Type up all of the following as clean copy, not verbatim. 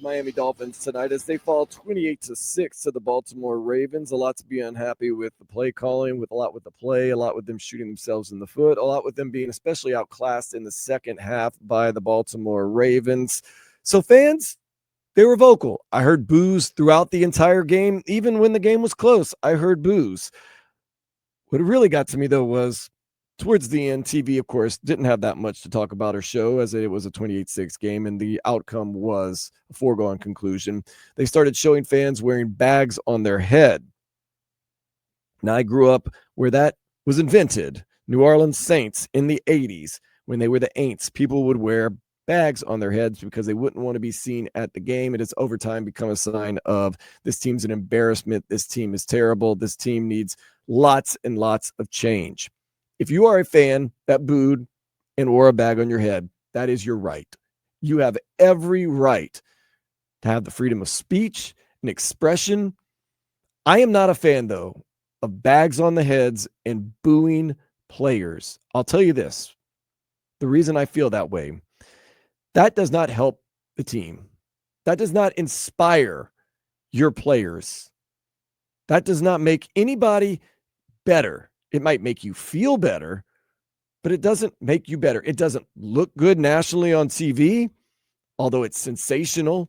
Miami Dolphins tonight as they fall 28-6 to the Baltimore Ravens. A lot to be unhappy with the play calling, with a lot with the play, a lot with them shooting themselves in the foot, a lot with them being especially outclassed in the second half by the Baltimore Ravens. So fans, they were vocal. I heard boos throughout the entire game. Even when the game was close, I heard boos. What really got to me, though, was towards the end, TV, of course, didn't have that much to talk about or show as it was a 28-6 game, and the outcome was a foregone conclusion. They started showing fans wearing bags on their head. Now, I grew up where that was invented. New Orleans Saints in the 80s, when they were the Aints, people would wear bags on their heads because they wouldn't want to be seen at the game. It has over time become a sign of this team's an embarrassment. This team is terrible. This team needs lots and lots of change. If you are a fan that booed and wore a bag on your head, that is your right. You have every right to have the freedom of speech and expression. I am not a fan, though, of bags on the heads and booing players. I'll tell you this. The reason I feel that way, that does not help the team. That does not inspire your players. That does not make anybody better. It might make you feel better, but it doesn't make you better. It doesn't look good nationally on TV, although it's sensational,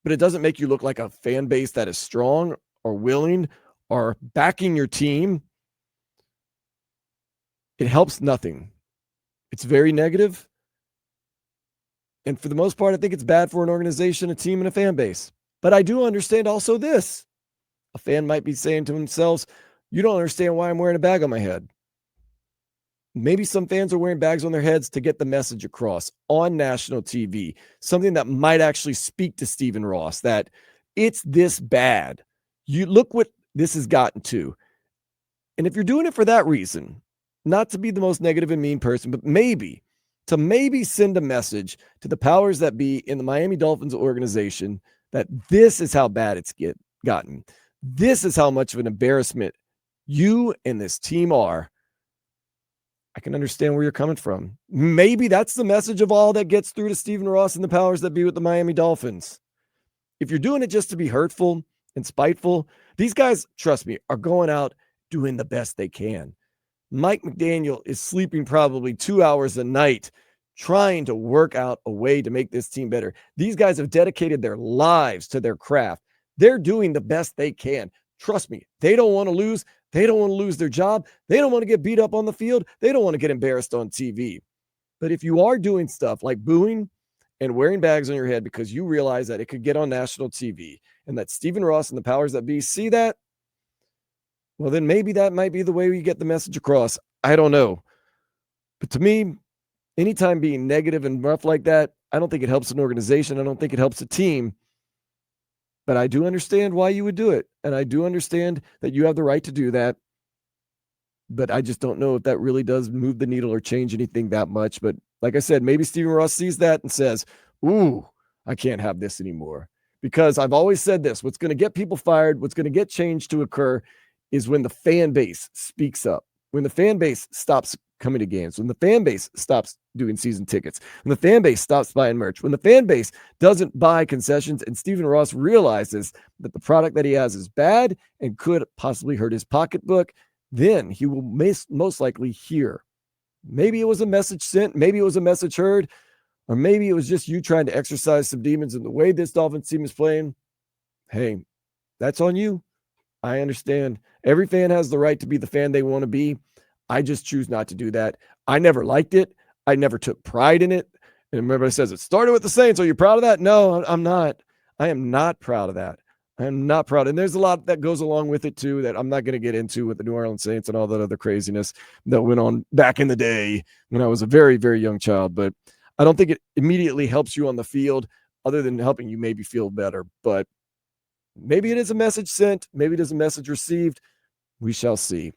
but it doesn't make you look like a fan base that is strong or willing or backing your team. It helps nothing. It's very negative. And for the most part, I think it's bad for an organization, a team, and a fan base. But I do understand also this. A fan might be saying to themselves, you don't understand why I'm wearing a bag on my head. Maybe some fans are wearing bags on their heads to get the message across on national TV, something that might actually speak to Stephen Ross, that it's this bad. You look what this has gotten to. And if you're doing it for that reason, not to be the most negative and mean person, but maybe send a message to the powers that be in the Miami Dolphins organization that this is how bad it's gotten. This is how much of an embarrassment you and this team are. I can understand where you're coming from. Maybe that's the message of all that gets through to Stephen Ross and the powers that be with the Miami Dolphins. If you're doing it just to be hurtful and spiteful, these guys, trust me, are going out doing the best they can. Mike McDaniel is sleeping probably 2 hours a night trying to work out a way to make this team better. These guys have dedicated their lives to their craft. They're doing the best they can. Trust me, they don't want to lose. They don't want to lose their job. They don't want to get beat up on the field. They don't want to get embarrassed on TV. But if you are doing stuff like booing and wearing bags on your head because you realize that it could get on national TV and that Stephen Ross and the powers that be see that, well, then maybe that might be the way we get the message across. I don't know. But to me, anytime being negative and rough like that, I don't think it helps an organization. I don't think it helps a team. But I do understand why you would do it. And I do understand that you have the right to do that. But I just don't know if that really does move the needle or change anything that much. But like I said, maybe Stephen Ross sees that and says, ooh, I can't have this anymore. Because I've always said this, what's going to get people fired, what's going to get change to occur is when the fan base speaks up, when the fan base stops coming to games, when the fan base stops doing season tickets, when the fan base stops buying merch, when the fan base doesn't buy concessions, and Stephen Ross realizes that the product that he has is bad and could possibly hurt his pocketbook, then he will most likely hear. Maybe it was a message sent, maybe it was a message heard, or maybe it was just you trying to exercise some demons in the way this Dolphins team is playing. Hey, that's on you. I understand. Every fan has the right to be the fan they want to be. I just choose not to do that. I never liked it. I never took pride in it. And everybody says, it started with the Saints. Are you proud of that? No, I'm not. I am not proud of that. I am not proud. And there's a lot that goes along with it, too, that I'm not going to get into with the New Orleans Saints and all that other craziness that went on back in the day when I was a very, very young child. But I don't think it immediately helps you on the field other than helping you maybe feel better. But maybe it is a message sent. Maybe it is a message received. We shall see.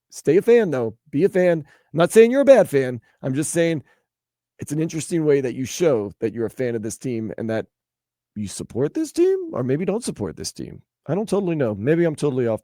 Stay a fan, though. Be a fan. I'm not saying you're a bad fan. I'm just saying it's an interesting way that you show that you're a fan of this team and that you support this team or maybe don't support this team. I don't totally know. Maybe I'm totally off